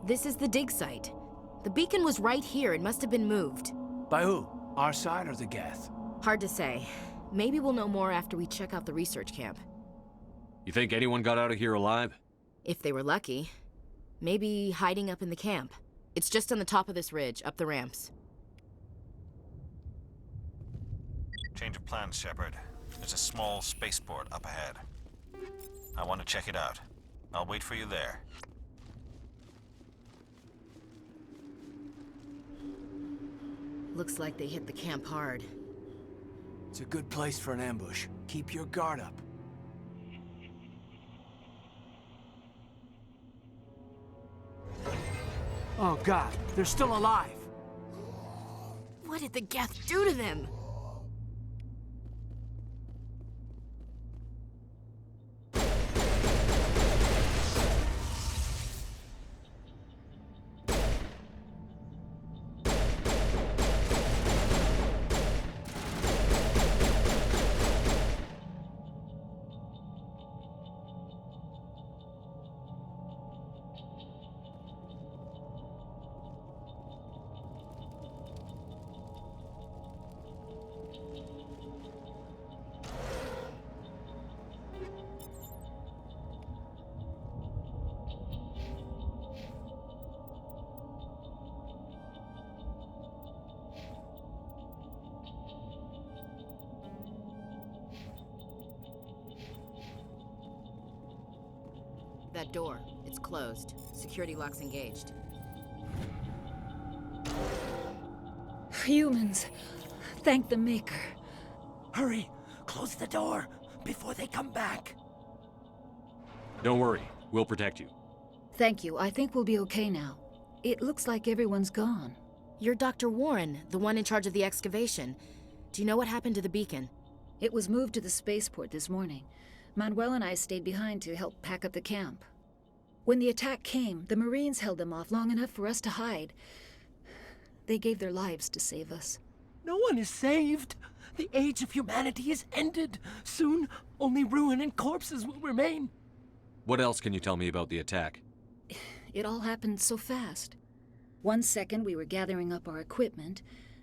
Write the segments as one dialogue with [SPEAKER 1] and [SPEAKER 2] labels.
[SPEAKER 1] This is the dig site. The beacon was right here. It must have been moved.
[SPEAKER 2] By who? Our side or the Geth?
[SPEAKER 1] Hard to say. Maybe we'll know more after we check out the research camp.
[SPEAKER 3] You think anyone got out of here alive?
[SPEAKER 1] If they were lucky. Maybe hiding up in the camp. It's just on the top of this ridge, up the ramps.
[SPEAKER 4] Change of plans, Shepard. There's a small spaceport up ahead. I want to check it out. I'll wait for you there.
[SPEAKER 1] Looks like they hit the camp hard.
[SPEAKER 2] It's a good place for an ambush. Keep your guard up. Oh God, they're still alive!
[SPEAKER 1] What did the Geth do to them? That door, it's closed. Security lock's engaged.
[SPEAKER 5] Humans, thank the Maker.
[SPEAKER 2] Hurry! Close the door before they come back!
[SPEAKER 3] Don't worry, we'll protect you.
[SPEAKER 5] Thank you. I think we'll be okay now. It looks like everyone's gone.
[SPEAKER 1] You're Dr. Warren, the one in charge of the excavation. Do you know what happened to the beacon?
[SPEAKER 5] It was moved to the spaceport this morning. Manuel and I stayed behind to help pack up the camp. When the attack came, the Marines held them off long enough for us to hide. They gave their lives to save us.
[SPEAKER 2] No one is saved! The age of humanity is ended! Soon, only ruin and corpses will remain!
[SPEAKER 3] What else can you tell me about the attack?
[SPEAKER 5] It all happened so fast. One second we were gathering up our equipment.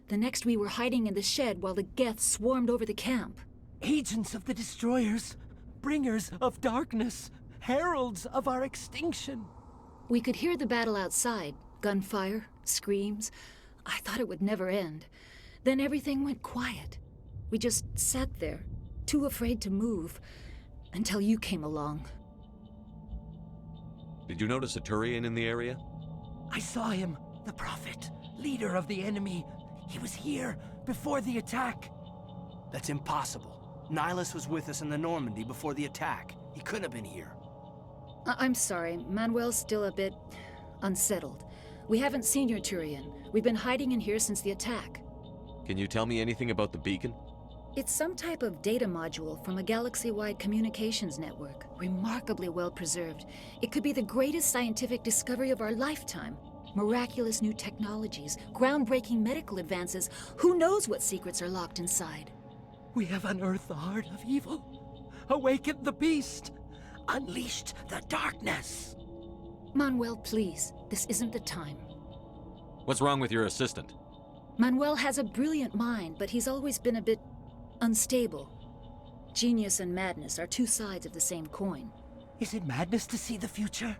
[SPEAKER 5] The next we were hiding in the shed while the Geth swarmed over the camp.
[SPEAKER 2] Agents of the Destroyers, bringers of darkness, heralds of our extinction.
[SPEAKER 5] We could hear the battle outside. Gunfire, screams. I thought it would never end. Then everything went quiet. We just sat there, too afraid to move, until you came along.
[SPEAKER 3] Did you notice a Turian in the area?
[SPEAKER 2] I saw him, the Prophet, leader of the enemy. He was here before the attack. That's impossible. Nihilus was with us in the Normandy before the attack. He couldn't have been here.
[SPEAKER 5] I'm sorry, Manuel's still a bit unsettled. We haven't seen your Turian. We've been hiding in here since the attack.
[SPEAKER 3] Can you tell me anything about the beacon?
[SPEAKER 5] It's some type of data module from a galaxy-wide communications network, remarkably well preserved. It could be the greatest scientific discovery of our lifetime. Miraculous new technologies, groundbreaking medical advances. Who knows what secrets are locked inside?
[SPEAKER 2] We have unearthed the heart of evil, awakened the beast, unleashed the darkness.
[SPEAKER 5] Manuel, please, this isn't the time.
[SPEAKER 3] What's wrong with your assistant?
[SPEAKER 5] Manuel has a brilliant mind, but he's always been a bit unstable. Genius and madness are two sides of the same coin.
[SPEAKER 2] Is it madness to see the future?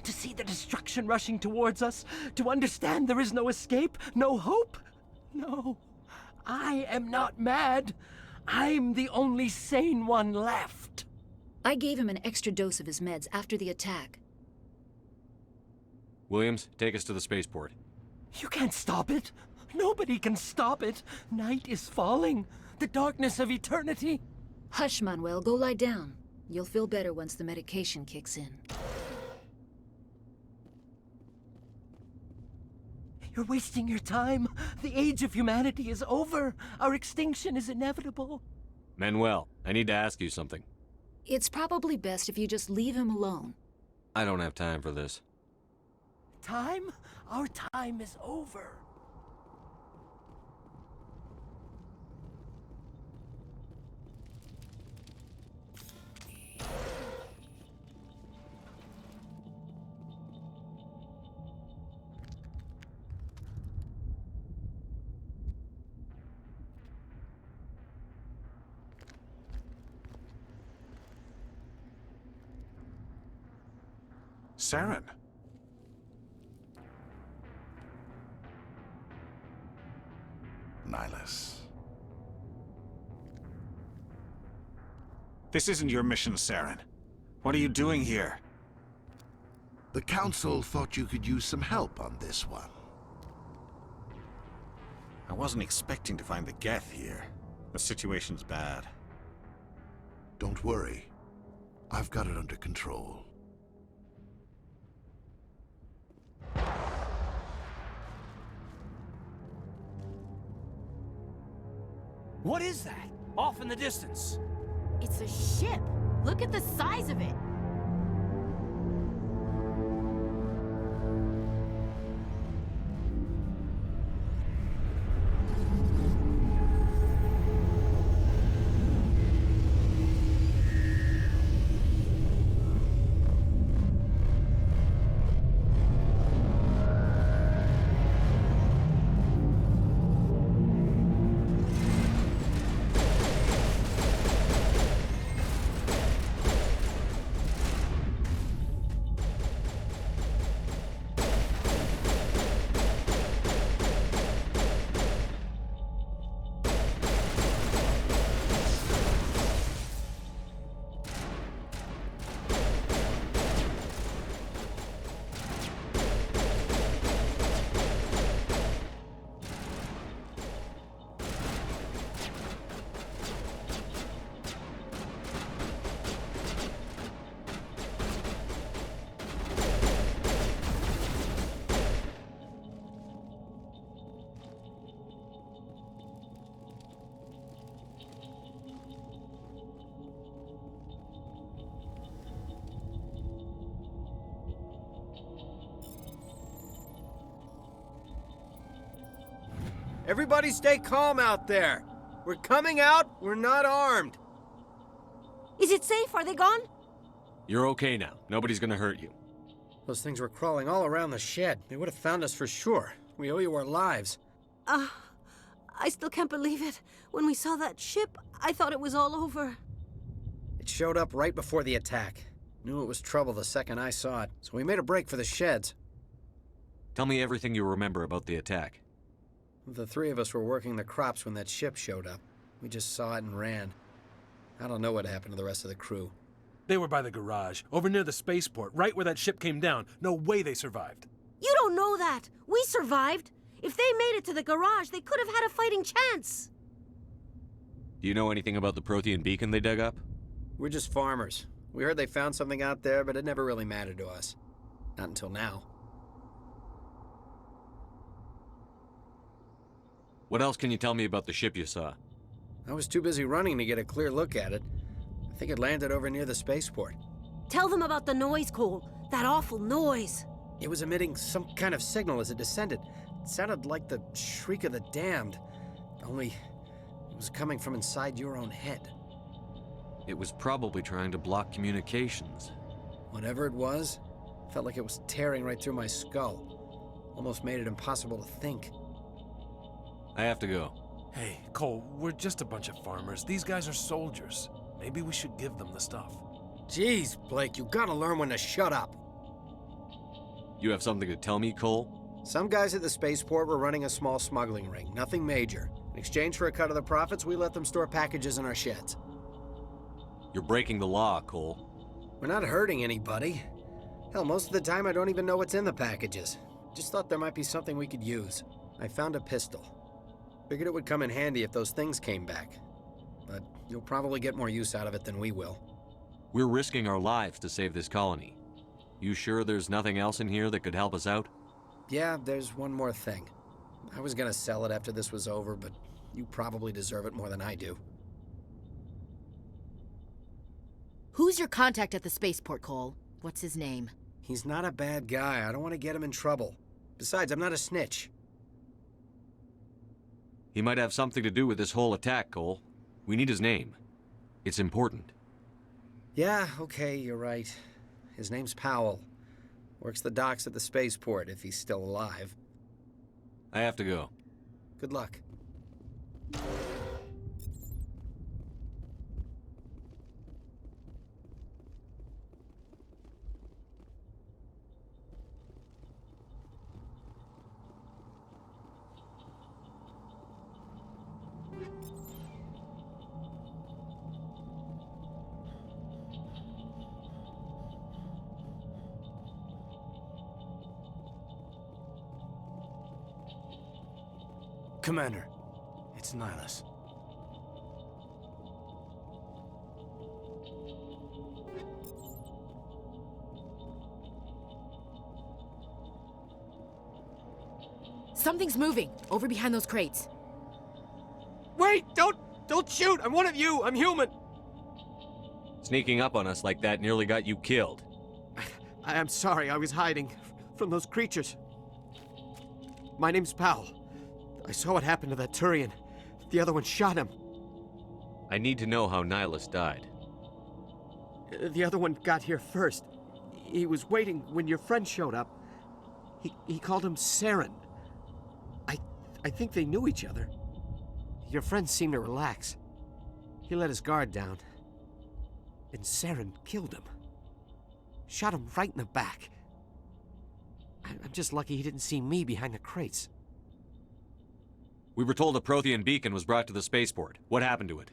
[SPEAKER 2] To see the destruction rushing towards us? To understand there is no escape? No hope? No. I am not mad. I'm the only sane one left.
[SPEAKER 5] I gave him an extra dose of his meds after the attack.
[SPEAKER 3] Williams, take us to the spaceport.
[SPEAKER 2] You can't stop it. Nobody can stop it. Night is falling. The darkness of eternity.
[SPEAKER 5] Hush, Manuel. Go lie down. You'll feel better once the medication kicks in.
[SPEAKER 2] You're wasting your time. The age of humanity is over. Our extinction is inevitable.
[SPEAKER 3] Manuel, I need to ask you something.
[SPEAKER 5] It's probably best if you just leave him alone.
[SPEAKER 3] I don't have time for this.
[SPEAKER 2] Time? Our time is over.
[SPEAKER 6] Saren. Nihilus.
[SPEAKER 7] This isn't your mission, Saren. What are you doing here?
[SPEAKER 6] The Council thought you could use some help on this one.
[SPEAKER 4] I wasn't expecting to find the Geth here. The situation's bad.
[SPEAKER 6] Don't worry. I've got it under control.
[SPEAKER 2] What is that? Off in the distance.
[SPEAKER 1] It's a ship. Look at the size of it.
[SPEAKER 2] Everybody stay calm out there. We're coming out, we're not armed.
[SPEAKER 8] Is it safe? Are they gone?
[SPEAKER 3] You're okay now. Nobody's gonna hurt you.
[SPEAKER 2] Those things were crawling all around the shed. They would have found us for sure. We owe you our lives.
[SPEAKER 8] I still can't believe it. When we saw that ship, I thought it was all over.
[SPEAKER 2] It showed up right before the attack. Knew it was trouble the second I saw it, so we made a break for the sheds.
[SPEAKER 3] Tell me everything you remember about the attack.
[SPEAKER 2] The three of us were working the crops when that ship showed up. We just saw it and ran. I don't know what happened to the rest of the crew.
[SPEAKER 9] They were by the garage, over near the spaceport, right where that ship came down. No way they survived.
[SPEAKER 8] You don't know that. We survived. If they made it to the garage, they could have had a fighting chance.
[SPEAKER 3] Do you know anything about the Prothean beacon they dug up?
[SPEAKER 2] We're just farmers. We heard they found something out there, but it never really mattered to us. Not until now.
[SPEAKER 3] What else can you tell me about the ship you saw?
[SPEAKER 2] I was too busy running to get a clear look at it. I think it landed over near the spaceport.
[SPEAKER 8] Tell them about the noise, Cole. That awful noise.
[SPEAKER 2] It was emitting some kind of signal as it descended. It sounded like the shriek of the damned. Only it was coming from inside your own head.
[SPEAKER 3] It was probably trying to block communications.
[SPEAKER 2] Whatever it was, felt like it was tearing right through my skull. Almost made it impossible to think.
[SPEAKER 3] I have to go.
[SPEAKER 9] Hey, Cole, we're just a bunch of farmers. These guys are soldiers. Maybe we should give them the stuff.
[SPEAKER 2] Jeez, Blake, you gotta learn when to shut up.
[SPEAKER 3] You have something to tell me, Cole?
[SPEAKER 2] Some guys at the spaceport were running a small smuggling ring, nothing major. In exchange for a cut of the profits, we let them store packages in our sheds.
[SPEAKER 3] You're breaking the law, Cole.
[SPEAKER 2] We're not hurting anybody. Hell, most of the time I don't even know what's in the packages. Just thought there might be something we could use. I found a pistol. Figured it would come in handy if those things came back. But you'll probably get more use out of it than we will.
[SPEAKER 3] We're risking our lives to save this colony. You sure there's nothing else in here that could help us out?
[SPEAKER 2] Yeah, there's one more thing. I was gonna sell it after this was over, but you probably deserve it more than I do.
[SPEAKER 1] Who's your contact at the spaceport, Cole? What's his name?
[SPEAKER 2] He's not a bad guy. I don't want to get him in trouble. Besides, I'm not a snitch.
[SPEAKER 3] He might have something to do with this whole attack, Cole. We need his name. It's important.
[SPEAKER 2] Yeah, okay, you're right. His name's Powell. Works the docks at the spaceport, if he's still alive.
[SPEAKER 3] I have to go.
[SPEAKER 2] Good luck.
[SPEAKER 9] Commander. It's Nihilus.
[SPEAKER 1] Something's moving, over behind those crates.
[SPEAKER 2] Wait! Don't shoot! I'm one of you! I'm human!
[SPEAKER 3] Sneaking up on us like that nearly got you killed.
[SPEAKER 2] I am sorry, I was hiding from those creatures. My name's Powell. I saw what happened to that Turian. The other one shot him.
[SPEAKER 3] I need to know how Nihilus died.
[SPEAKER 2] The other one got here first. He was waiting when your friend showed up. He called him Saren. I think they knew each other. Your friend seemed to relax. He let his guard down. And Saren killed him. Shot him right in the back. I'm just lucky he didn't see me behind the crates.
[SPEAKER 3] We were told a Prothean beacon was brought to the spaceport. What happened to it?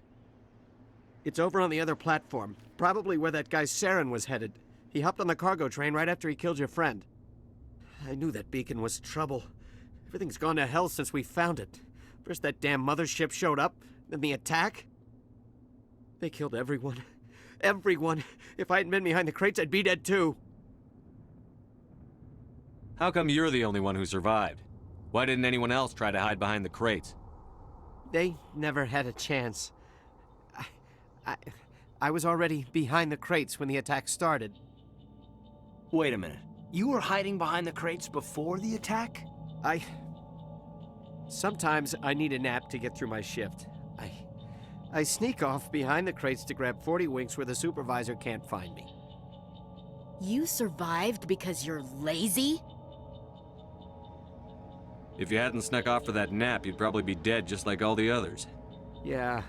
[SPEAKER 2] It's over on the other platform. Probably where that guy Saren was headed. He hopped on the cargo train right after he killed your friend. I knew that beacon was trouble. Everything's gone to hell since we found it. First that damn mothership showed up, then the attack. They killed everyone. Everyone. If I hadn't been behind the crates, I'd be dead too.
[SPEAKER 3] How come you're the only one who survived? Why didn't anyone else try to hide behind the crates?
[SPEAKER 2] They never had a chance. I was already behind the crates when the attack started.
[SPEAKER 10] Wait a minute. You were hiding behind the crates before the attack?
[SPEAKER 2] Sometimes I need a nap to get through my shift. I sneak off behind the crates to grab 40 winks where the supervisor can't find me.
[SPEAKER 1] You survived because you're lazy?
[SPEAKER 3] If you hadn't snuck off for that nap, you'd probably be dead just like all the others.
[SPEAKER 2] Yeah,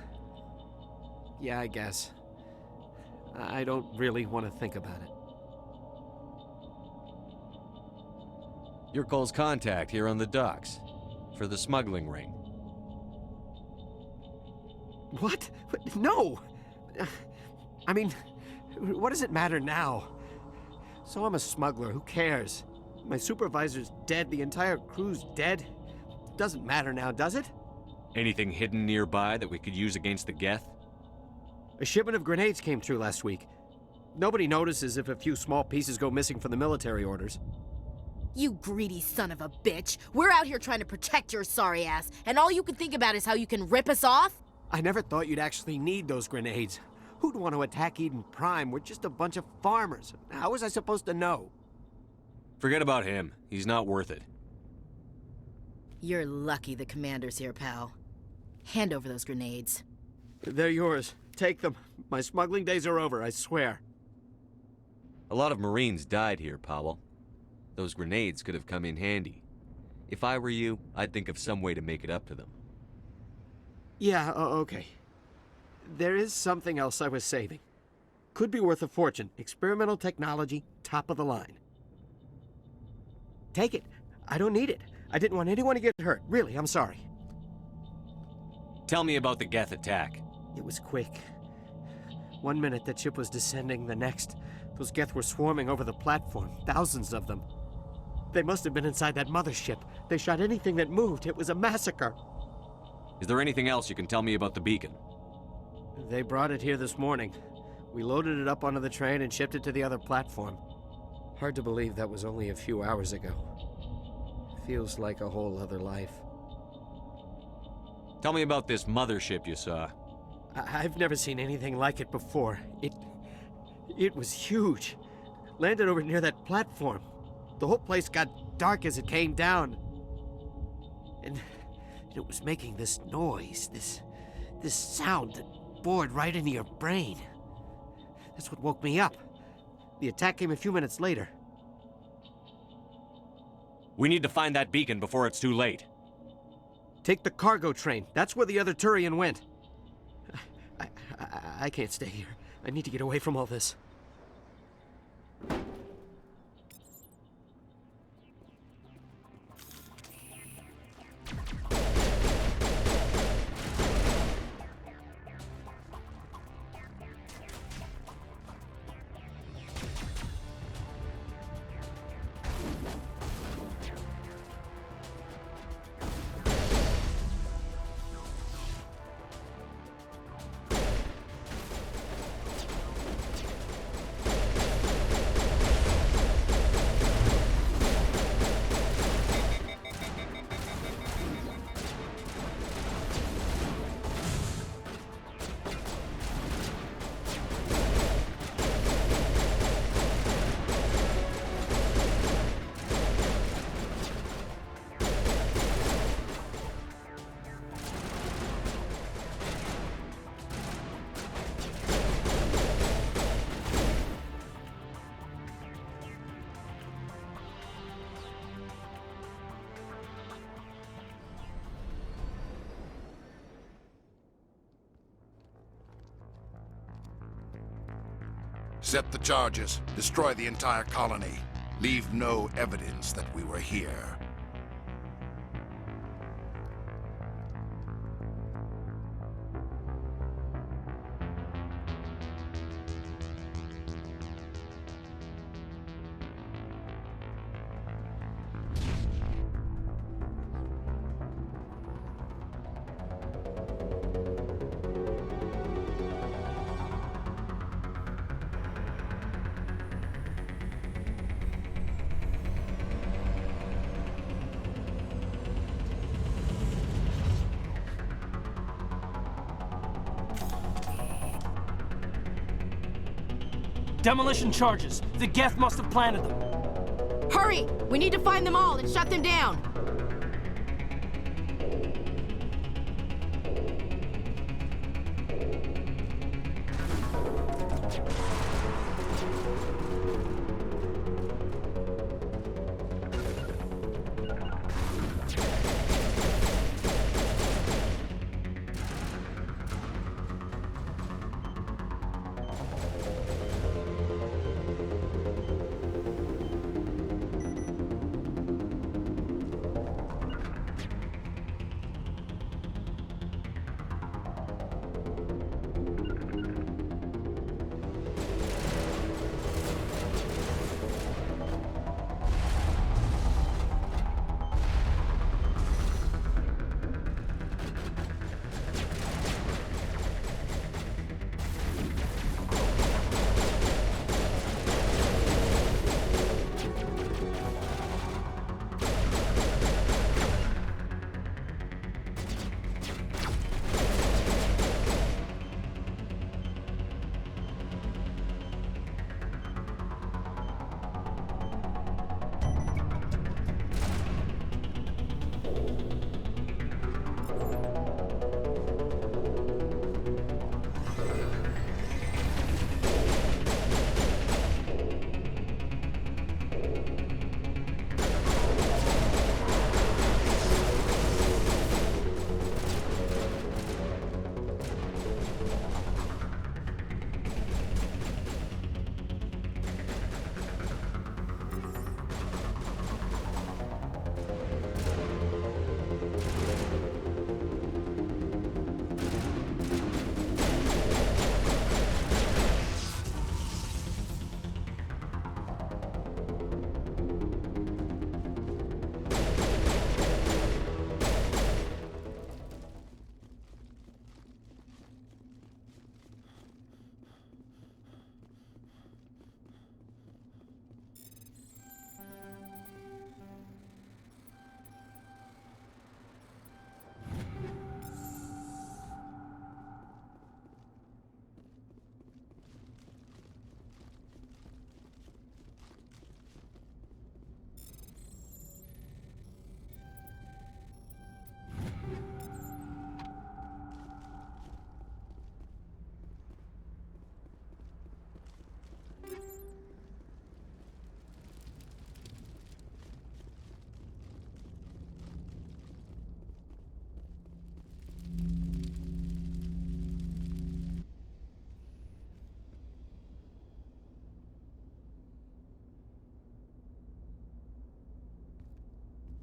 [SPEAKER 2] I guess. I don't really want to think about it.
[SPEAKER 3] You're Cole's contact here on the docks. For the smuggling ring.
[SPEAKER 2] What? No! I mean, what does it matter now? So I'm a smuggler, who cares? My supervisor's dead, the entire crew's dead. Doesn't matter now, does it?
[SPEAKER 3] Anything hidden nearby that we could use against the Geth?
[SPEAKER 2] A shipment of grenades came through last week. Nobody notices if a few small pieces go missing from the military orders.
[SPEAKER 1] You greedy son of a bitch. We're out here trying to protect your sorry ass, and all you can think about is how you can rip us off?
[SPEAKER 2] I never thought you'd actually need those grenades. Who'd want to attack Eden Prime? We're just a bunch of farmers. How was I supposed to know?
[SPEAKER 3] Forget about him. He's not worth it.
[SPEAKER 1] You're lucky the commander's here, pal. Hand over those grenades.
[SPEAKER 2] They're yours. Take them. My smuggling days are over, I swear.
[SPEAKER 3] A lot of Marines died here, Powell. Those grenades could have come in handy. If I were you, I'd think of some way to make it up to them.
[SPEAKER 2] Yeah, okay. There is something else I was saving. Could be worth a fortune. Experimental technology, top of the line. Take it. I don't need it. I didn't want anyone to get hurt. Really, I'm sorry.
[SPEAKER 3] Tell me about the Geth attack.
[SPEAKER 2] It was quick. 1 minute that ship was descending, the next, those Geth were swarming over the platform. Thousands of them. They must have been inside that mothership. They shot anything that moved. It was a massacre.
[SPEAKER 3] Is there anything else you can tell me about the beacon?
[SPEAKER 2] They brought it here this morning. We loaded it up onto the train and shipped it to the other platform. Hard to believe that was only a few hours ago. Feels like a whole other life.
[SPEAKER 3] Tell me about this mothership you saw.
[SPEAKER 2] I've never seen anything like it before. It was huge. Landed over near that platform. The whole place got dark as it came down. And it was making this noise, this sound that bored right into your brain. That's what woke me up. The attack came a few minutes later.
[SPEAKER 3] We need to find that beacon before it's too late.
[SPEAKER 2] Take the cargo train. That's where the other Turian went. I can't stay here. I need to get away from all this.
[SPEAKER 6] Set the charges. Destroy the entire colony. Leave no evidence that we were here.
[SPEAKER 2] Demolition charges. The Geth must have planted them.
[SPEAKER 1] Hurry! We need to find them all and shut them down!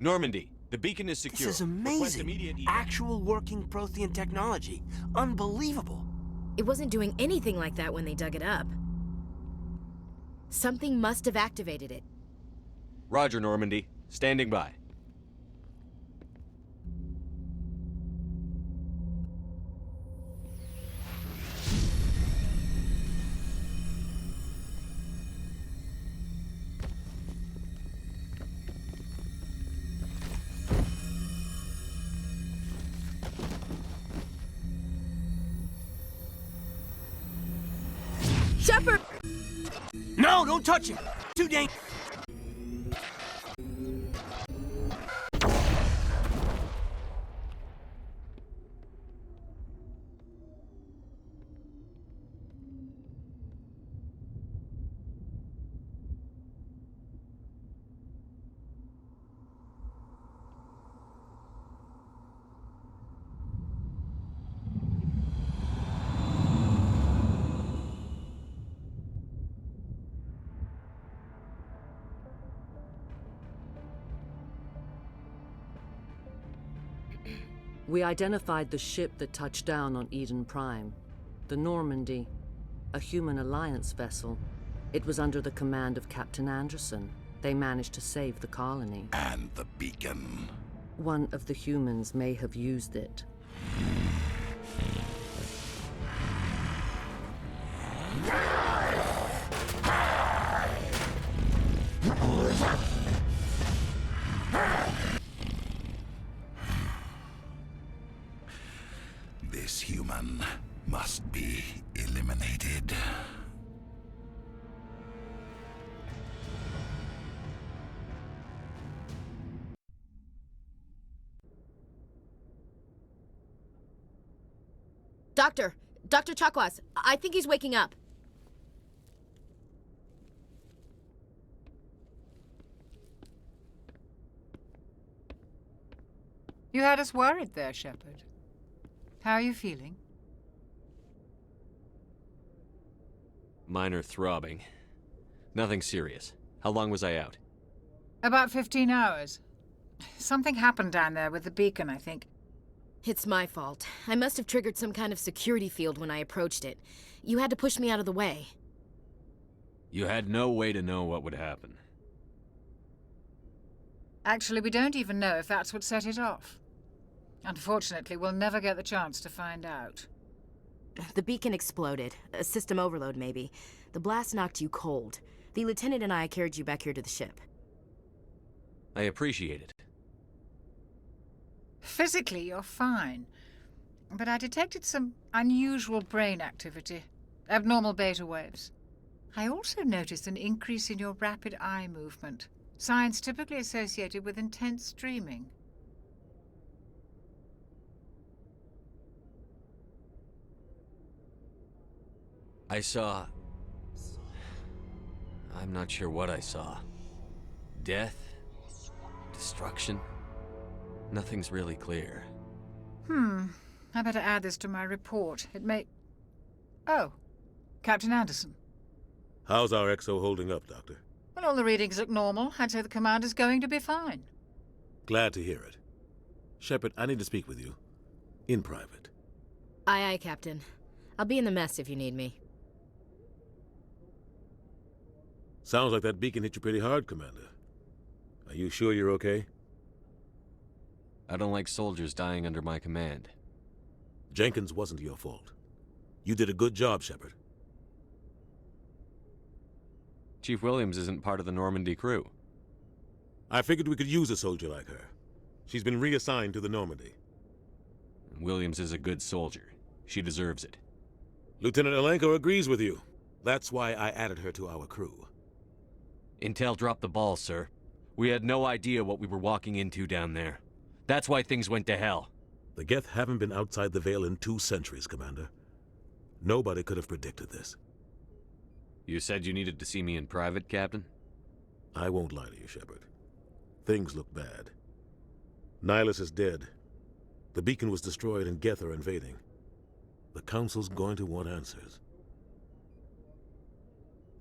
[SPEAKER 3] Normandy, the beacon is secure.
[SPEAKER 10] This is
[SPEAKER 3] Request
[SPEAKER 10] amazing.
[SPEAKER 3] immediate
[SPEAKER 10] Actual working Prothean technology. Unbelievable.
[SPEAKER 1] It wasn't doing anything like that when they dug it up. Something must have activated it.
[SPEAKER 3] Roger, Normandy. Standing by.
[SPEAKER 1] Shepard!
[SPEAKER 10] No, don't touch it. Too dangerous.
[SPEAKER 11] We identified the ship that touched down on Eden Prime. The Normandy. A human alliance vessel. It was under the command of Captain Anderson. They managed to save the colony.
[SPEAKER 6] And the beacon.
[SPEAKER 11] One of the humans may have used it.
[SPEAKER 6] This human must be eliminated.
[SPEAKER 1] Dr. Chakwas, I think he's waking up.
[SPEAKER 12] You had us worried there, Shepard. How are you feeling?
[SPEAKER 3] Minor throbbing. Nothing serious. How long was I out?
[SPEAKER 12] About 15 hours. Something happened down there with the beacon, I think.
[SPEAKER 1] It's my fault. I must have triggered some kind of security field when I approached it. You had to push me out of the way.
[SPEAKER 3] You had no way to know what would happen.
[SPEAKER 12] Actually, we don't even know if that's what set it off. Unfortunately, we'll never get the chance to find out.
[SPEAKER 1] The beacon exploded. A system overload, maybe. The blast knocked you cold. The lieutenant and I carried you back here to the ship.
[SPEAKER 3] I appreciate it.
[SPEAKER 12] Physically, you're fine. But I detected some unusual brain activity. Abnormal beta waves. I also noticed an increase in your rapid eye movement. Signs typically associated with intense dreaming.
[SPEAKER 3] I saw... I'm not sure what I saw. Death? Destruction? Nothing's really clear.
[SPEAKER 12] I better add this to my report. It may... Oh, Captain Anderson.
[SPEAKER 13] How's our XO holding up, Doctor?
[SPEAKER 12] Well, all the readings look normal. I'd say the commander's going to be fine.
[SPEAKER 13] Glad to hear it. Shepard, I need to speak with you. In private.
[SPEAKER 1] Aye, Captain. I'll be in the mess if you need me.
[SPEAKER 13] Sounds like that beacon hit you pretty hard, Commander. Are you sure you're okay?
[SPEAKER 3] I don't like soldiers dying under my command.
[SPEAKER 13] Jenkins wasn't your fault. You did a good job, Shepard.
[SPEAKER 3] Chief Williams isn't part of the Normandy crew.
[SPEAKER 13] I figured we could use a soldier like her. She's been reassigned to the Normandy.
[SPEAKER 3] Williams is a good soldier. She deserves it.
[SPEAKER 13] Lieutenant Alenko agrees with you. That's why I added her to our crew.
[SPEAKER 3] Intel dropped the ball, sir. We had no idea what we were walking into down there. That's why things went to hell.
[SPEAKER 13] The Geth haven't been outside the Veil in 2 centuries, Commander. Nobody could have predicted this.
[SPEAKER 3] You said you needed to see me in private, Captain?
[SPEAKER 13] I won't lie to you, Shepard. Things look bad. Nihilus is dead. The beacon was destroyed and Geth are invading. The Council's going to want answers.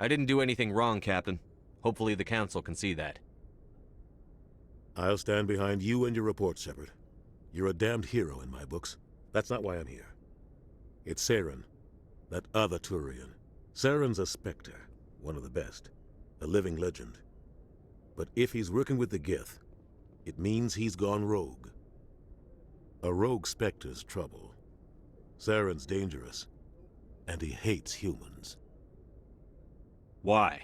[SPEAKER 3] I didn't do anything wrong, Captain. Hopefully the Council can see that.
[SPEAKER 13] I'll stand behind you and your report, Shepard. You're a damned hero in my books. That's not why I'm here. It's Saren, that other Turian. Saren's a Spectre, one of the best, a living legend. But if he's working with the Geth, it means he's gone rogue. A rogue Spectre's trouble. Saren's dangerous, and he hates humans.
[SPEAKER 3] Why?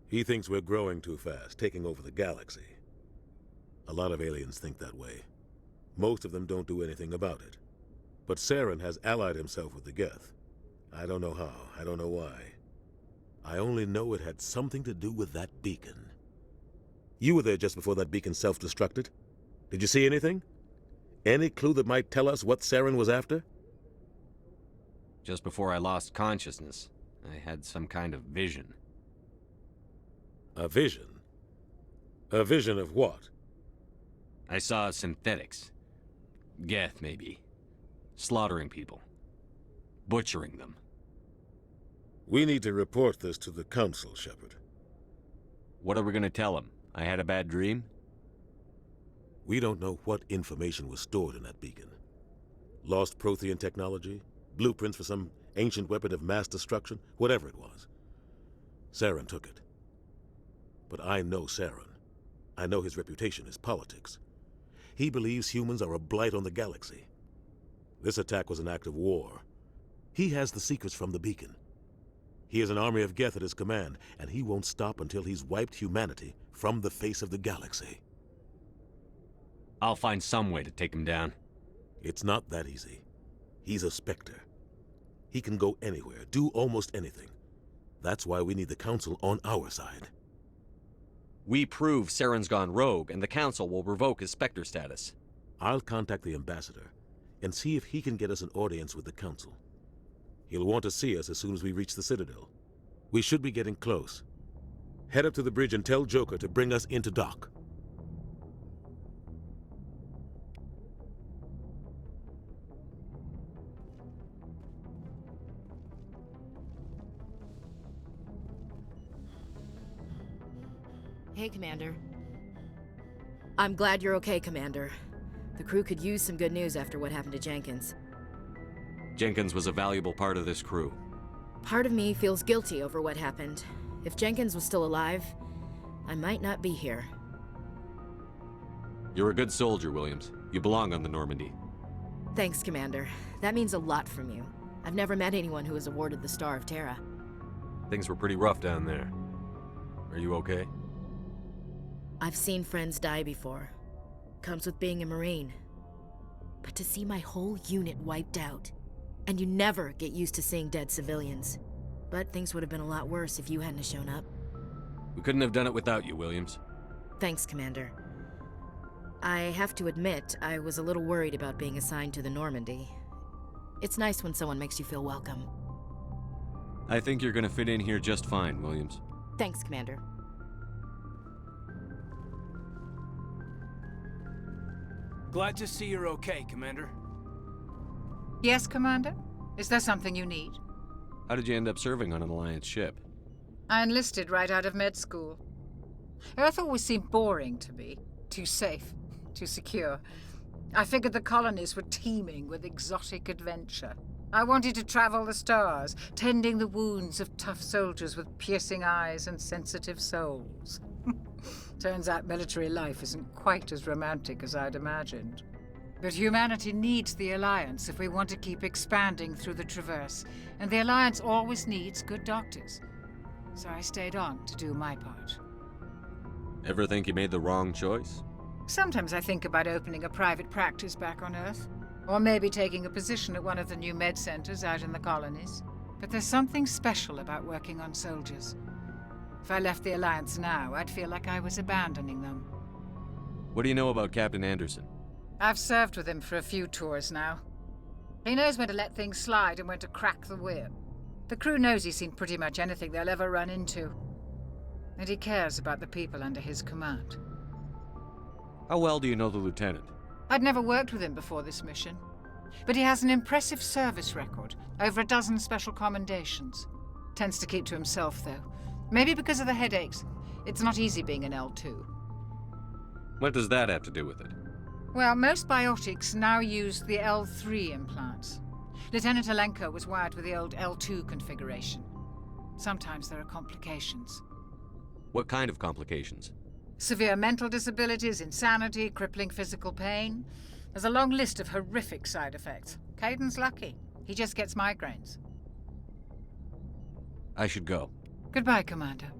[SPEAKER 13] He thinks we're growing too fast, taking over the galaxy. A lot of aliens think that way. Most of them don't do anything about it. But Saren has allied himself with the Geth. I don't know how, I don't know why. I only know it had something to do with that beacon. You were there just before that beacon self-destructed. Did you see anything? Any clue that might tell us what Saren was after?
[SPEAKER 3] Just before I lost consciousness, I had some kind of vision.
[SPEAKER 13] A vision? A vision of what?
[SPEAKER 3] I saw synthetics. Geth, maybe. Slaughtering people. Butchering them.
[SPEAKER 13] We need to report this to the Council, Shepard.
[SPEAKER 3] What are we gonna tell them? I had a bad dream?
[SPEAKER 13] We don't know what information was stored in that beacon. Lost Prothean technology? Blueprints for some ancient weapon of mass destruction? Whatever it was. Saren took it. But I know Saren. I know his reputation is politics. He believes humans are a blight on the galaxy. This attack was an act of war. He has the secrets from the beacon. He has an army of Geth at his command, and he won't stop until he's wiped humanity from the face of the galaxy.
[SPEAKER 3] I'll find some way to take him down.
[SPEAKER 13] It's not that easy. He's a Spectre. He can go anywhere, do almost anything. That's why we need the Council on our side.
[SPEAKER 3] We prove Saren's gone rogue, and the Council will revoke his Spectre status.
[SPEAKER 13] I'll contact the Ambassador and see if he can get us an audience with the Council. He'll want to see us as soon as we reach the Citadel. We should be getting close. Head up to the bridge and tell Joker to bring us into dock.
[SPEAKER 1] Hey, Commander. I'm glad you're okay, Commander. The crew could use some good news after what happened to Jenkins.
[SPEAKER 3] Jenkins was a valuable part of this crew.
[SPEAKER 1] Part of me feels guilty over what happened. If Jenkins was still alive, I might not be here.
[SPEAKER 3] You're a good soldier, Williams. You belong on the Normandy.
[SPEAKER 1] Thanks, Commander. That means a lot from you. I've never met anyone who was awarded the Star of Terra.
[SPEAKER 3] Things were pretty rough down there. Are you okay?
[SPEAKER 1] I've seen friends die before. Comes with being a Marine. But to see my whole unit wiped out, and you never get used to seeing dead civilians. But things would have been a lot worse if you hadn't shown up.
[SPEAKER 3] We couldn't have done it without you, Williams.
[SPEAKER 1] Thanks, Commander. I have to admit, I was a little worried about being assigned to the Normandy. It's nice when someone makes you feel welcome.
[SPEAKER 3] I think you're gonna fit in here just fine, Williams.
[SPEAKER 1] Thanks, Commander.
[SPEAKER 10] Glad to see you're okay, Commander.
[SPEAKER 12] Yes, Commander? Is there something you need?
[SPEAKER 3] How did you end up serving on an Alliance ship?
[SPEAKER 12] I enlisted right out of med school. Earth always seemed boring to me. Too safe, too secure. I figured the colonies were teeming with exotic adventure. I wanted to travel the stars, tending the wounds of tough soldiers with piercing eyes and sensitive souls. Turns out military life isn't quite as romantic as I'd imagined. But humanity needs the Alliance if we want to keep expanding through the Traverse, and the Alliance always needs good doctors. So I stayed on to do my part.
[SPEAKER 3] Ever think you made the wrong choice?
[SPEAKER 12] Sometimes I think about opening a private practice back on Earth, or maybe taking a position at one of the new med centers out in the colonies. But there's something special about working on soldiers. If I left the Alliance now, I'd feel like I was abandoning them.
[SPEAKER 3] What do you know about Captain Anderson?
[SPEAKER 12] I've served with him for a few tours now. He knows when to let things slide and when to crack the whip. The crew knows he's seen pretty much anything they'll ever run into. And he cares about the people under his command.
[SPEAKER 3] How well do you know the lieutenant?
[SPEAKER 12] I'd never worked with him before this mission. But he has an impressive service record, over a dozen special commendations. Tends to keep to himself, though. Maybe because of the headaches. It's not easy being an L2.
[SPEAKER 3] What does that have to do with it?
[SPEAKER 12] Well, most biotics now use the L3 implants. Lieutenant Alenko was wired with the old L2 configuration. Sometimes there are complications.
[SPEAKER 3] What kind of complications?
[SPEAKER 12] Severe mental disabilities, insanity, crippling physical pain. There's a long list of horrific side effects. Caden's lucky. He just gets migraines.
[SPEAKER 3] I should go.
[SPEAKER 12] Goodbye, Commander.